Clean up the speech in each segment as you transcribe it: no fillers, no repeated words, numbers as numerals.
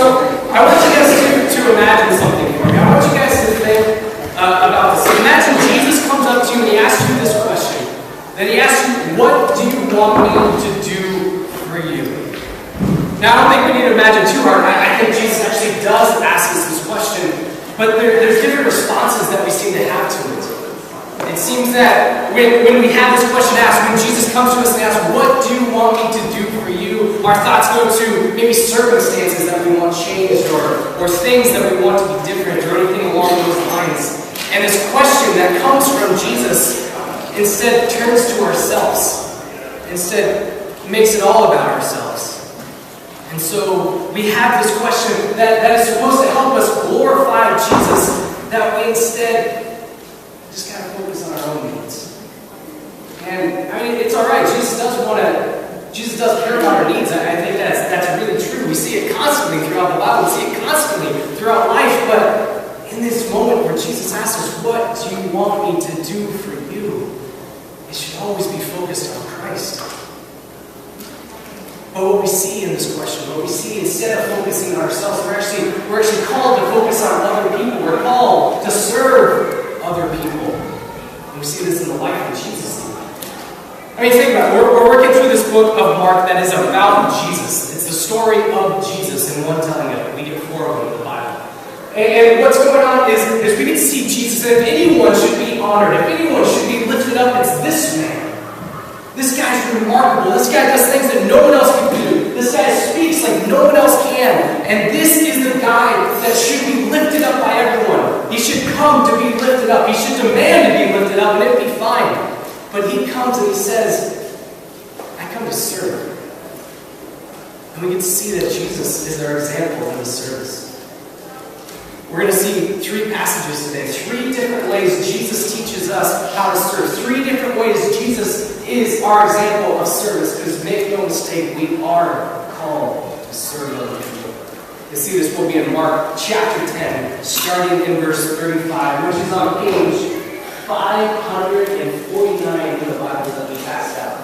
So I want you guys to imagine something for me. I want you guys to think about this. Imagine Jesus comes up to you and he asks you this question. Then he asks you, what do you want me to do for you? Now, I don't think we need to imagine too hard. I think Jesus actually does ask us this question, but there's different responses that we seem to have to it. It seems that when we have this question asked, when Jesus comes to us and asks, what do you want me to do for you? Our thoughts go to maybe circumstances that we want changed or things that we want to be different or anything along those lines. And this question that comes from Jesus instead turns to ourselves. Instead makes it all about ourselves. And so we have this question that is supposed to help us glorify Jesus, that we instead just kind of focus on our own needs. And I mean, it's all right. Jesus does care about our needs. I think that's really true. We see it constantly throughout the Bible. We see it constantly throughout life. But in this moment where Jesus asks us, what do you want me to do for you? It should always be focused on Christ. But what we see in this question, what we see instead of focusing on ourselves, we're actually called to focus on other people. We're called to serve other people. And we see this in the life of Jesus. I mean, think about it. We're working through this book of Mark that is about Jesus. It's the story of Jesus in one telling of it. We get 4 of them in the Bible. And what's going on is we get to see Jesus, and if anyone should be honored, if anyone should be lifted up, it's this man. This guy's remarkable. This guy does things that no one else can do. This guy speaks like no one else can. And this is the guy that should be lifted up by everyone. He should come to be lifted up. He should demand to be lifted up, and it'd be fine. But he comes and he says, I come to serve. And we get to see that Jesus is our example in the service. We're going to see 3 passages today. 3 different ways Jesus teaches us how to serve. 3 different ways Jesus is our example of service. Because make no mistake, we are called to serve other people. You see this will be in Mark chapter 10, starting in verse 35, which is on page 549 in the Bible that we passed out.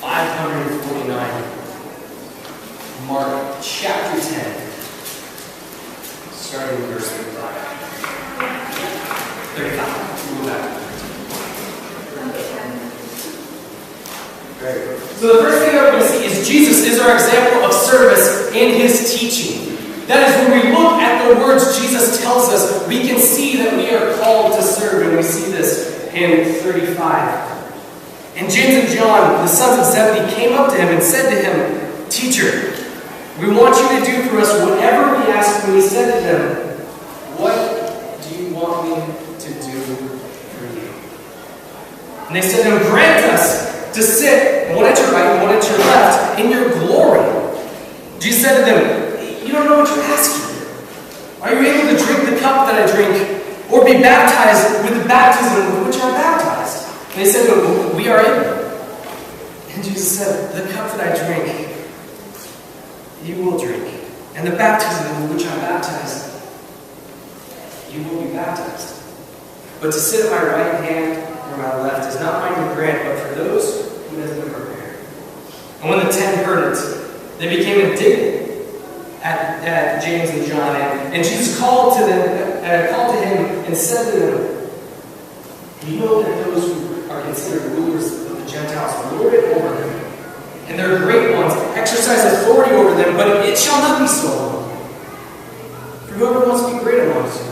549. Mark chapter 10. Starting with verse 35. 35. We'll go back. Very good. So the first thing that we're going to see is Jesus is our example of service in his teaching. That is, when we look at the words Jesus tells us, we can see that we are called to serve, and we see this in 35. And James and John, the sons of Zebedee, came up to him and said to him, Teacher, we want you to do for us whatever we ask. And he said to them, what do you want me to do for you? And they said to him, grant us to sit, one at your right and one at your left, in your glory. Jesus said to them, you don't know what you're asking. Are you able to drink the cup that I drink, or be baptized with the baptism with which I'm baptized? And they said to him, we are able. And Jesus said, the cup that I drink, you will drink. And the baptism with which I'm baptized, you will be baptized. But to sit at my right hand or my left is not mine to grant, but for those who has been prepared. And when the 10 heard it, they became indignant at James and John. And Jesus called to him and said to them, you know that those who are considered rulers of the Gentiles lord it over them, and their great ones exercise authority over them, but it shall not be so. For whoever wants to be great amongst you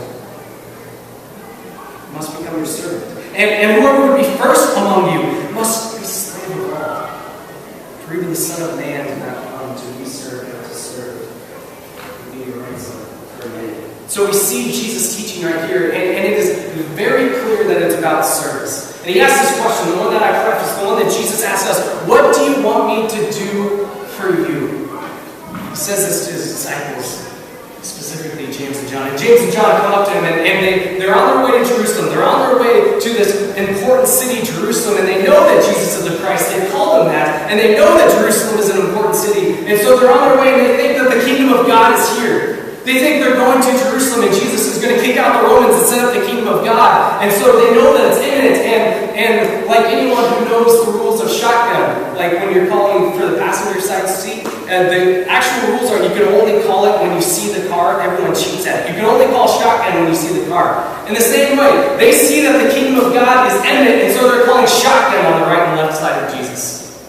must become your servant. And whoever would be first among you must be slave of all. For even the Son of Man did not come to be served, but to serve, and be a ransom for many. So we see Jesus teaching right here, and it is very clear that it's about service. And he asks this question, the one that I prefaced, the one that Jesus asks us, what do you want me to do for you? He says this to his disciples, specifically James and John. And James and John come up to him, and they're on their way to Jerusalem. They're on their way to this important city, Jerusalem, and they know that Jesus is the Christ. They've called him that, and they know that Jerusalem is an important city. And so they're on their way, and they think that the kingdom of God is here. They think they're going to Jerusalem and Jesus is going to kick out the Romans and set up the kingdom of God. And so they know that it's imminent. And like anyone who knows the rules of shotgun, like when you're calling for the passenger side seat, The actual rules are you can only call it when you see the car. Everyone cheats at it. You can only call shotgun when you see the car. In the same way, they see that the kingdom of God is imminent, and so they're calling shotgun on the right and left side of Jesus.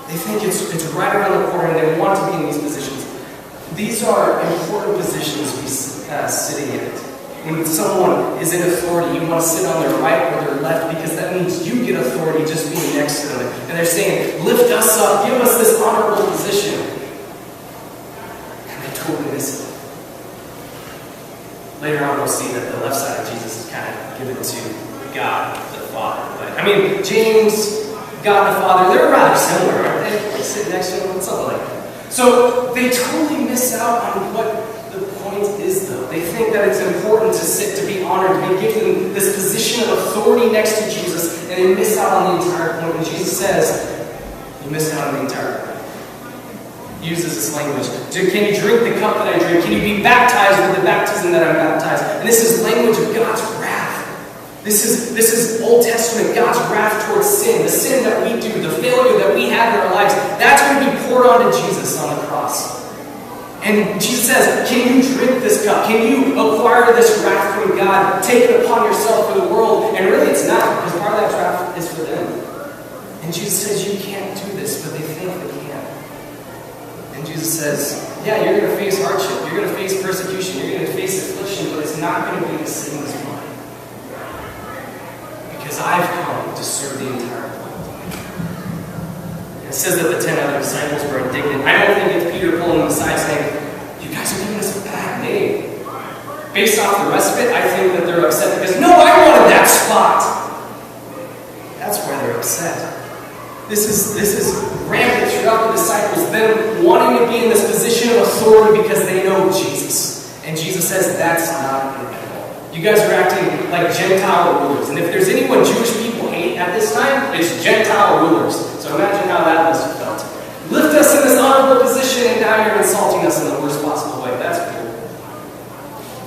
They think it's right around the corner, and they want to be in these positions. These are important positions to be sitting in. When someone is in authority, you want to sit on their right or their left because that means you get authority just being next to them. And they're saying, lift us up, give us this honorable position. And they totally miss it. Later on, we'll see that the left side of Jesus is kind of given to God the Father. But, I mean, James, God the Father, they're rather similar, aren't they? They sit next to him, something like that. So they totally miss out on what the point is, though. They think that it's important to sit, to be honored, to be given this position of authority next to Jesus, and they miss out on the entire point. And Jesus says, you missed out on the entire point. He uses this language. Can you drink the cup that I drink? Can you be baptized with the baptism that I'm baptized? And this is language of God's wrath. This is Old Testament, God's wrath towards sin, the sin that we do, the failure that we have in our lives. That's going to be poured onto Jesus on the cross. And Jesus says, can you drink this cup? Can you acquire this wrath from God? Take it upon yourself for the world? And really it's not, because part of that wrath is for them. And Jesus says, you can't do this, but they think they can. And Jesus says, yeah, you're going to face hardship. You're going to face persecution. You're going to face affliction, but it's not going to be the same as mine. Because I've come to serve the entire world. It says that the 10 other disciples were indignant. I don't think it's Peter pulling them aside saying, you guys are giving us a bad name. Based off the rest of it, I think that they're upset because, no, I wanted that spot. That's why they're upset. This is rampant throughout the disciples, them wanting to be in this position of authority because they know Jesus. And Jesus says, that's not it at all. You guys are acting like Gentile rulers. And if there's anyone Jewish people hate at this time, it's Gentile rulers. So imagine how that must have felt. Lift us in this honorable position, and now you're insulting us in the worst possible way. That's cool.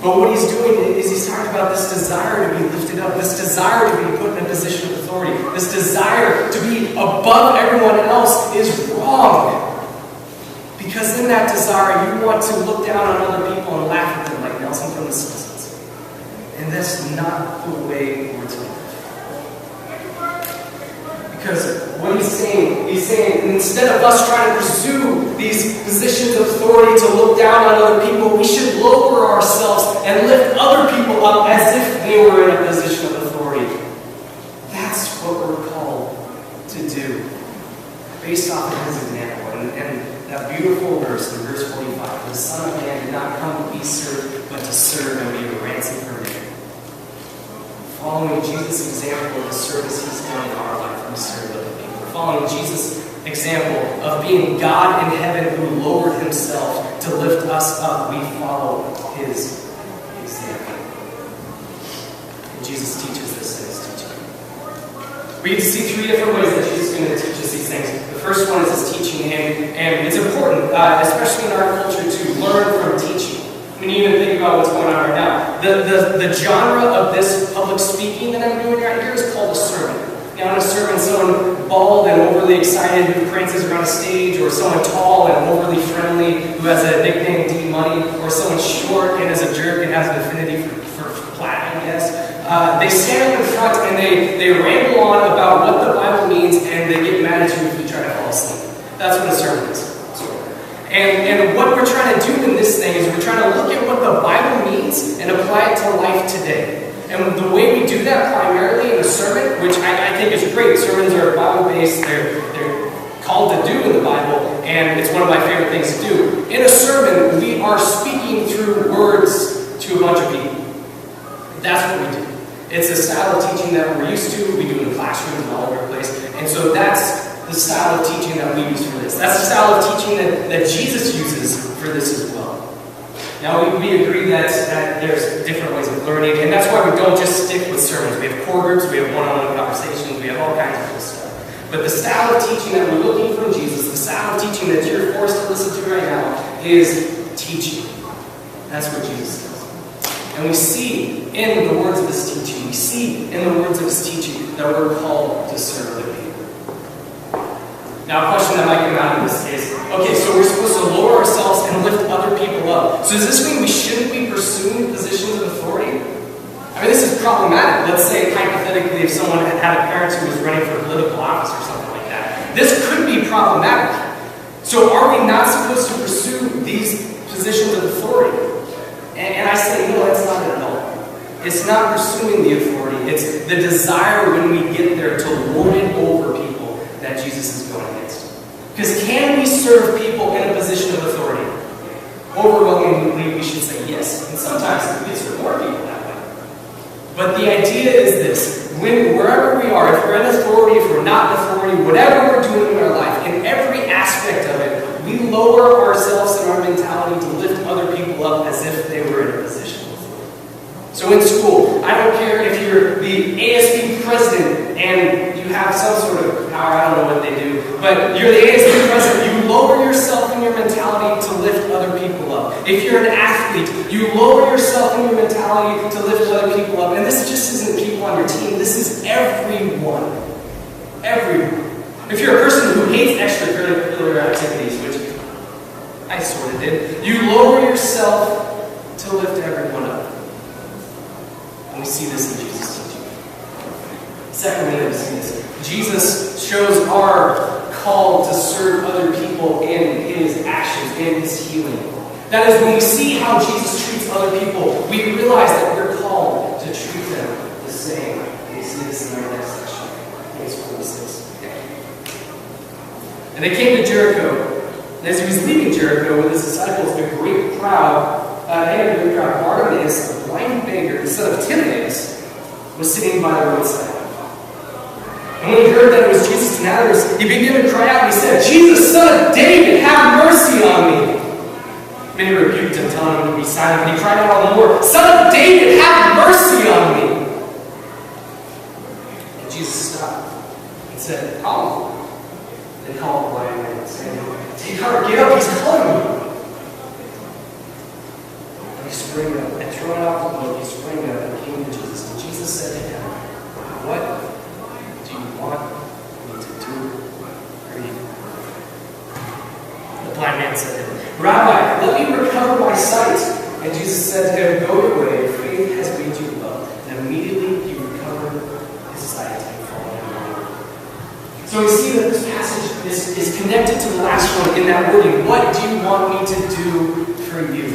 But what he's doing is he's talking about this desire to be lifted up, this desire to be put in a position of authority, this desire to be above everyone else is wrong. Because in that desire, you want to look down on other people and laugh at them like Nelson from The Simpsons. And that's not the way we're to live. Because what he's saying instead of us trying to pursue these positions of authority to look down on other people, we should lower ourselves and lift other people up as if they were in a position of authority. That's what we're called to do, based off of his example. And that beautiful verse in verse 45, the Son of Man did not come to be served, but to serve and be a ransom for many. Following Jesus' example of the service he's done in our life, we serve other people. Following Jesus' example of being God in heaven who lowered himself to lift us up, we follow his example. And Jesus teaches this in his teaching. We get to see 3 different ways that Jesus is going to teach us these things. The first one is his teaching, and it's important, especially in our culture, to learn from teaching. I mean, even think about what's going on right now. The genre of this public speaking that I'm doing right here is called a sermon. Now, in a sermon, someone bald and overly excited who prances around a stage, or someone tall and overly friendly who has a nickname D Money, or someone short and is a jerk and has an affinity for flat, I guess. They stand up in front and they ramble on about what the Bible means, and they get mad at you if you try to fall asleep. That's what a sermon is. And what we're trying to do in this thing is we're trying to look at what the Bible means and apply it to life today. And the way we do that primarily in a sermon, which I think is great. Sermons are Bible-based. They're called to do in the Bible, and it's one of my favorite things to do. In a sermon, we are speaking through words to a bunch of people. That's what we do. It's a style of teaching that we're used to. We do in the classrooms and all over the place. And so that's the style of teaching that we use for this. That's the style of teaching that Jesus uses for this as well. Now, we agree that there's different ways of learning, and that's why we don't just stick with sermons. We have core groups, we have one-on-one conversations, we have all kinds of cool stuff. But the style of teaching that we're looking from Jesus, the style of teaching that you're forced to listen to right now, is teaching. That's what Jesus does. And we see in the words of his teaching, we see in the words of his teaching that we're called to serve other people. Now, a question that might come out of this is, okay, so we're supposed to lower ourselves and lift other people up. So does this mean we shouldn't be pursuing positions of authority? I mean, this is problematic. Let's say, hypothetically, if someone had a parent who was running for political office or something like that. This could be problematic. So are we not supposed to pursue these positions of authority? And I say, no, that's not it at all. It's not pursuing the authority. It's the desire when we get there to lord it over people that Jesus is going against. Because can we serve people in a position of authority? Overwhelmingly, we should say yes. And sometimes we can serve more people that way. But the idea is this. Wherever we are, if we're in authority, if we're not in authority, whatever we're doing in our life, in every aspect of it, we lower ourselves and our mentality to lift other people up as if they were in a position of authority. So in school, I don't care if you're the ASB president and you have some sort of power, I don't know what they do, but you're the ASB president, you lower yourself and your mentality to lift other people up. If you're an athlete, you lower yourself and your mentality to lift other people up. And this just isn't people on your team, this is everyone. Everyone. If you're a person who hates extracurricular activities, which I sort of did, you lower yourself to lift everyone up. And we see this in Jesus' teaching. Secondly, we see this. Jesus shows our call to serve other people in his actions, in his healing. That is, when we see how Jesus treats other people, we realize that we're called to treat them the same. We see this in our next section. Verse 46. And they came to Jericho. And as he was leaving Jericho with his disciples, a great crowd, Bartimaeus, a blind beggar, the son of Timaeus, was sitting by the roadside. And when he heard that it was Jesus of Nazareth, he began to cry out and he said, "Jesus, son of David, have mercy on me." Many rebuked him, telling him to be silent, but he cried out all the more, "Son of David, have mercy on me." And Jesus stopped and said, "Call him." Then called the blind man, saying, "Take heart, get up, he's calling you." And he sprang up, and throwing off the cloak, he sprang up and came to Jesus. And Jesus said to him, "What do you want me to do for you?" The blind man said to him, "Rabbi, let me recover my sight." And Jesus said to him, "Go your way, your faith has made you well." And immediately he recovered his sight and followed him. So we see that this passage is connected to the last one in that wording. What do you want me to do for you?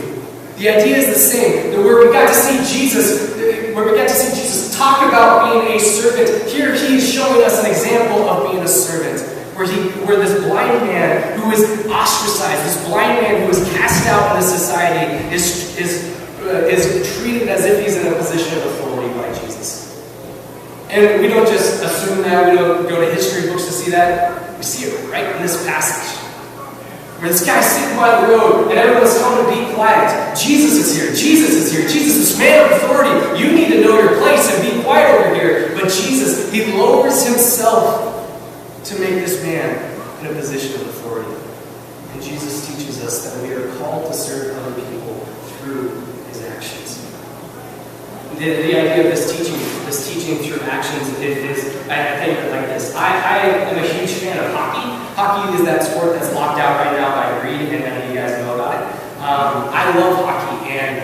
The idea is the same. Where we got to see Jesus talk about being a servant, here he is showing us an example of being a servant. Where this blind man who is ostracized, this blind man who is cast out in the society, is treated as if he's in a position of authority by Jesus. And we don't just assume that, we don't go to history books to see that. We see it right in this passage. Where this guy's sitting by the road and everyone's telling him to be quiet. Jesus is here. Jesus is here. Jesus is man of authority. You need to know your place and be quiet over here. But Jesus, he lowers himself to make this man in a position of authority. And Jesus teaches us that we are called to serve other people through his actions. The idea of this teaching through actions is I think like this. I am a huge fan of hockey. Hockey is that sport that's locked out right now by Greed, and many of you guys know about it. I love hockey, and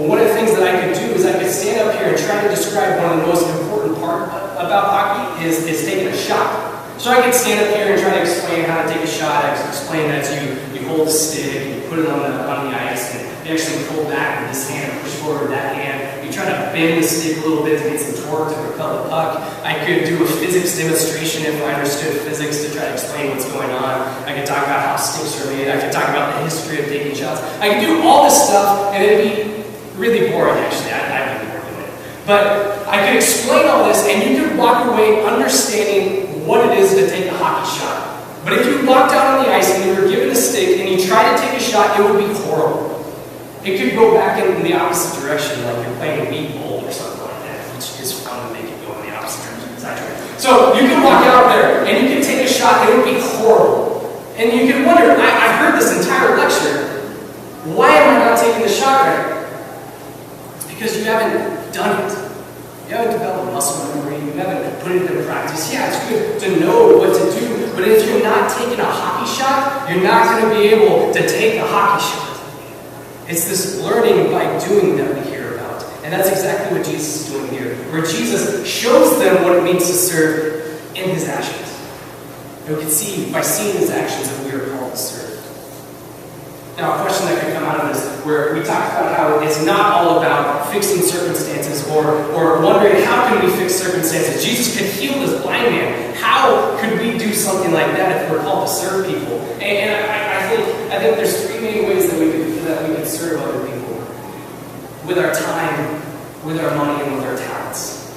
one of the things that I could do is I could stand up here and try to describe one of the most important part about hockey is taking a shot. So I could stand up here and try to explain how to take a shot. I could explain that you hold the stick and you put it on the ice, and you actually pull back with this hand and push forward that hand. You try to bend the stick a little bit to get some torque to propel the puck. I could do a physics demonstration if I understood physics to try to explain what's going on. I could talk about how sticks are made. I could talk about the history of taking shots. I could do all this stuff, and it'd be really boring, actually. I'd be bored doing it. But I could explain all this, and you could walk away understanding what it is to take a hockey shot. But if you walked out on the ice and you were given a stick and you tried to take a shot, it would be horrible. It could go back in the opposite direction, like you're playing a meat bowl or something like that, which is fun to make it go in the opposite direction. So you can walk out there and you can take a shot, it would be horrible. And you can wonder, I heard this entire lecture, why am I not taking the shot right? It's because you haven't done it. You haven't developed muscle memory, you haven't put it into practice. Yeah, it's good to know what to do, But if you're not taking a hockey shot, you're not going to be able to take a hockey shot. It's this learning by doing that we hear about. And that's exactly what Jesus is doing here, where Jesus shows them what it means to serve in his actions. And we can see, by seeing his actions, that we are called to serve. Now, a question that could come out of this, where we talked about how it's not all about fixing circumstances or wondering how can we fix circumstances. Jesus could heal this blind man. How could we do something like that if we're called to serve people? And I think there's three main ways that we could serve other people. With our time, with our money, and with our talents.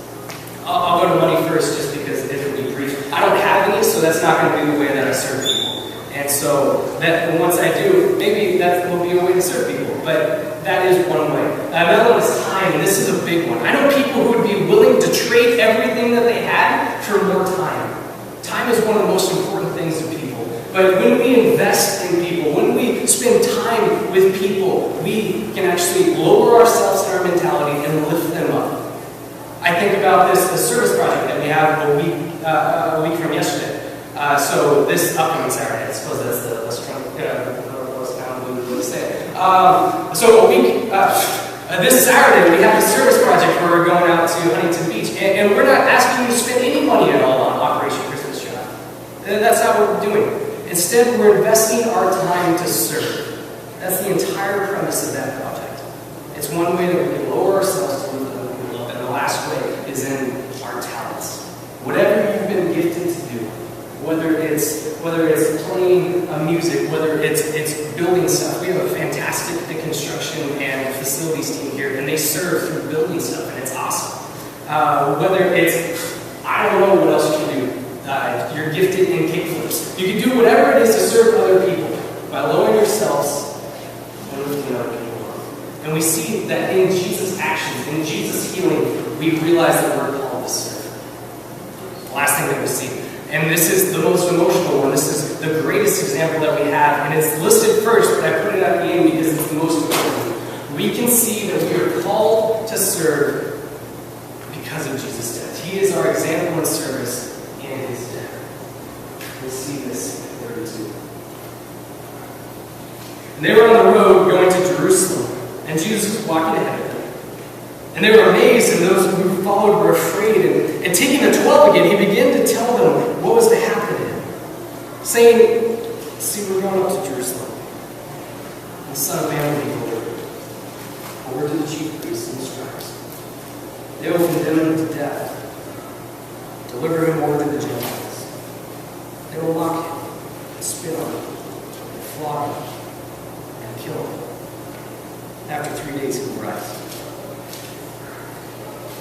I'll go to money first just because it'll be brief. I don't have any, so that's not going to be the way that I serve people. And so, that once I do, maybe that will be a way to serve people. But that is one way. Another one is time, and this is a big one. I know people who would be willing to trade everything that they had for more time. Time is one of the most important things to people. But when we invest in people, when we spend time with people, we can actually lower ourselves in our mentality and lift them up. I think about the service project that we have a week from yesterday. So this upcoming Saturday, I suppose that's the less kind of way to say it. So a week, this Saturday we have a service project where we're going out to Huntington Beach, and we're not asking you to spend any money at all on Operation Christmas Child. That's not what we're doing. Instead, we're investing our time to serve. That's the entire premise of that project. It's one way that we can lower ourselves to lift other people up, and the last way is in our talents. Whatever you've been gifted to do, whether it's playing music, whether it's building stuff. We have a fantastic construction and facilities team here, and they serve through building stuff, and it's awesome. Whether it's, I don't know what else you can do. You're gifted in kickflips. You can do whatever it is to serve other people by lowering yourselves and lifting other people up. And we see that in Jesus' actions, in Jesus' healing, we realize that we're called to serve. The last thing that we see. And this is the most emotional one. This is the greatest example that we have. And it's listed first, but I put it at the end because it's the most important. We can see that we are called to serve because of Jesus' death. He is our example in service in his death. We'll see this in 32. And they were on the road going to Jerusalem, and Jesus was walking ahead of them. And they were amazed, and those who followed were afraid. And taking the 12 again, he began to tell them what was to happen to him, saying, "See, we're going up to Jerusalem. And the Son of Man will be delivered over to the chief priests and the scribes. They will condemn him to death, deliver him over to the Gentiles. They will mock him, and spit on him, and flog him, and kill him. After 3 days he will rise."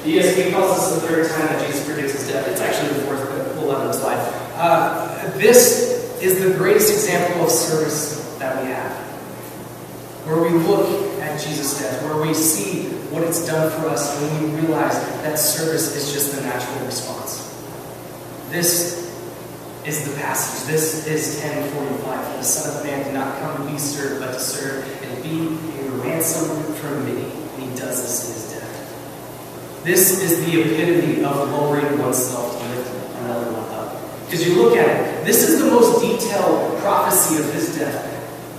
The ESV calls this the third time that Jesus predicts his death. It's actually the fourth, but we'll let him slide. This is the greatest example of service that we have. Where we look at Jesus' death, where we see what it's done for us, and we realize that service is just the natural response. This is the passage. This is 10:45. For the Son of Man did not come to be served, but to serve and be a ransom for many. And he does this in his death. This is the epitome of lowering oneself to lift another one up. Because you look at it, this is the most detailed prophecy of his death.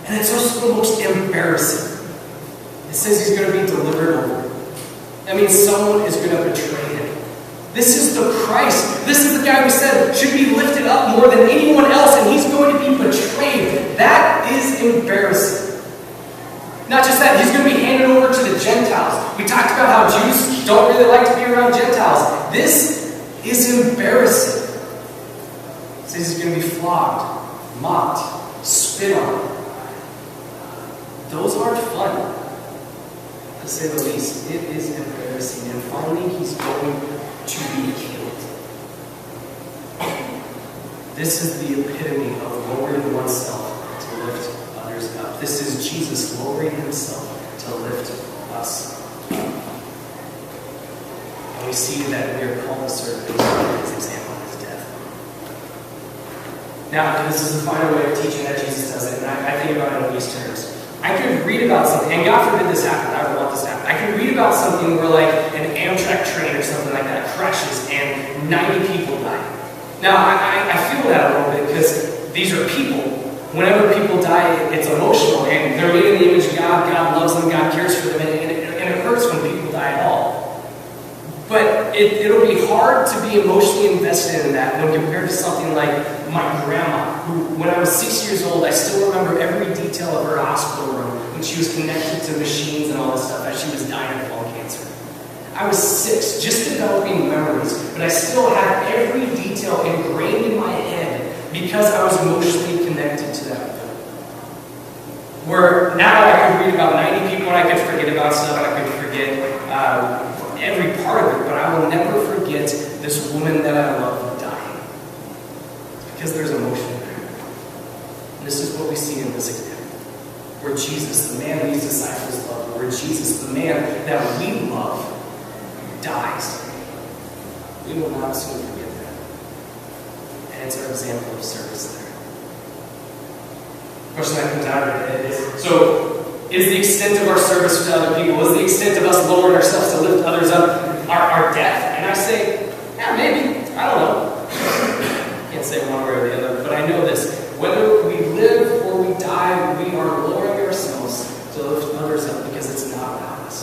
And it's also the most embarrassing. It says he's going to be delivered over. That means someone is going to betray him. This is the Christ. This is the guy we said should be lifted up more than anyone else, and he's going to be betrayed. That is embarrassing. Not just that, he's going to be handed over to the Gentiles. We talked about how Jews don't really like to be around Gentiles. This is embarrassing. It says he's going to be flogged, mocked, spit on. Those aren't fun, to say the least. It is embarrassing. And finally, he's going to be killed. This is the epitome of lowering oneself to lift others up. This is Jesus lowering himself to lift us up. And we see that we are called to serve his example of his death. Now, this is the final way of teaching that Jesus does it, and I think about it in these terms. I could read about something, and God forbid this happen, I don't want this to happen. I could read about something where like an Amtrak train or something like that crashes and 90 people die. Now, I feel that a little bit because these are people. Whenever people die, it's emotional, and they're made in the image of God. God loves them, God cares for them, and it hurts when people die at all. But it'll be hard to be emotionally invested in that when compared to something like my grandma, who, when I was 6 years old, I still remember every detail of her hospital room when she was connected to machines and all this stuff as she was dying of lung cancer. I was 6, just developing memories, but I still have every detail ingrained in my head because I was emotionally connected to that event. Where now I could read about 90 people and I could forget about stuff, and I could forget every part of it, but I will never forget this woman that I love dying. It's because there's emotion there. And this is what we see in this example. Where Jesus, the man these disciples loved, where Jesus, the man that we love, dies. We will not soon forget that. And it's our example of service there. The question that comes out of it is, so is the extent of our service to other people, is the extent of us lowering ourselves to lift others up, our death? And I say, yeah, maybe. I don't know. Can't say one way or the other, but I know this. Whether we live or we die, we are lowering ourselves to lift others up because it's not about us.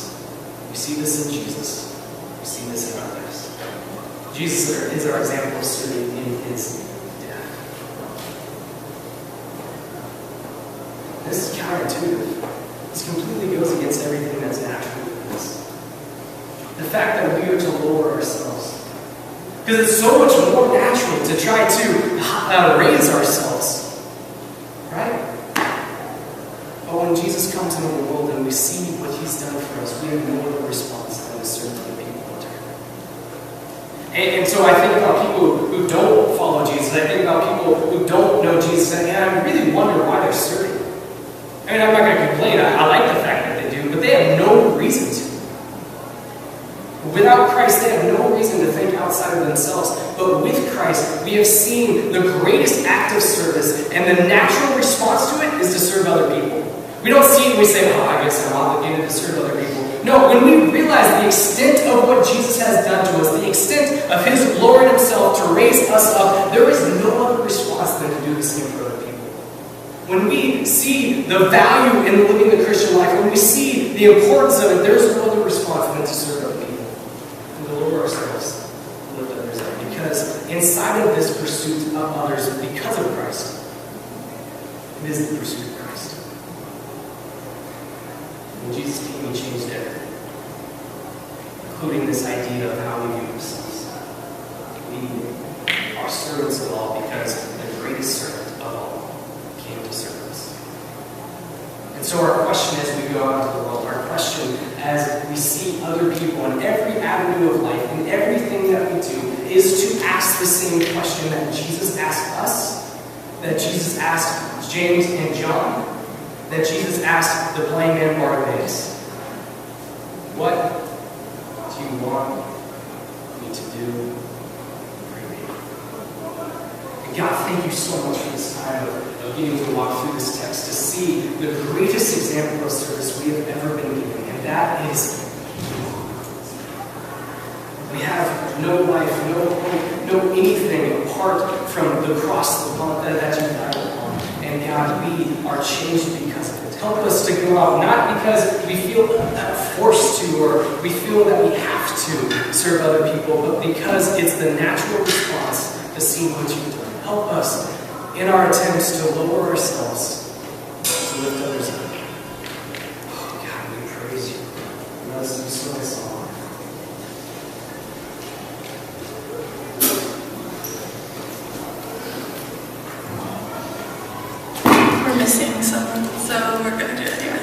We see this in Jesus. We see this in our lives. Jesus is our example of serving in his death. This is counterintuitive. This completely goes against everything that's natural in us. The fact that we are to lower ourselves. Because it's so much more natural to try to raise ourselves. Right? But when Jesus comes into the world and we see what he's done for us, we have no other response than to serve other people in turn. And so I think about people who don't follow Jesus. I think about people who don't know Jesus. And I really wonder why they're serving. I mean, I'm not going to complain. I like the fact that they do, but they have no reason to. Without Christ, they have no reason to think outside of themselves. But with Christ, we have seen the greatest act of service, and the natural response to it is to serve other people. We don't see it and we say, oh, I guess I'm obligated to serve other people. No, when we realize the extent of what Jesus has done to us, the extent of his lowering himself to raise us up, there is no other response than to do the same for other people. When we see the value in living the Christian life, when we see the importance of it, there's no other response than to serve other people. And to lower ourselves, to lift others up. Because inside of this pursuit of others, because of Christ, it is the pursuit of Christ. When Jesus came, he changed everything. Including this idea of how we view ourselves. We are servants of all because the greatest servant of all came to serve us. And so our question as we go out into the world, our question as we see other people in every avenue of life, in everything that we do, is to ask the same question that Jesus asked us, that Jesus asked James and John, that Jesus asked the blind man Bartimaeus. What do you want me to do for you? And God, thank you so much for this time of getting to walk through this text, to see the greatest example of service we have ever been given, and that is we have no life, no hope, no anything apart from the cross that you died upon. And God, we are changed because of it. Help us to go out, not because we feel forced to or we feel that we have to serve other people, but because it's the natural response to seeing what you've done. Help us in our attempts to lower ourselves, to lift others up. Oh, God, we praise you. Let us do so this song. We're missing someone, so we're going to do it anyway.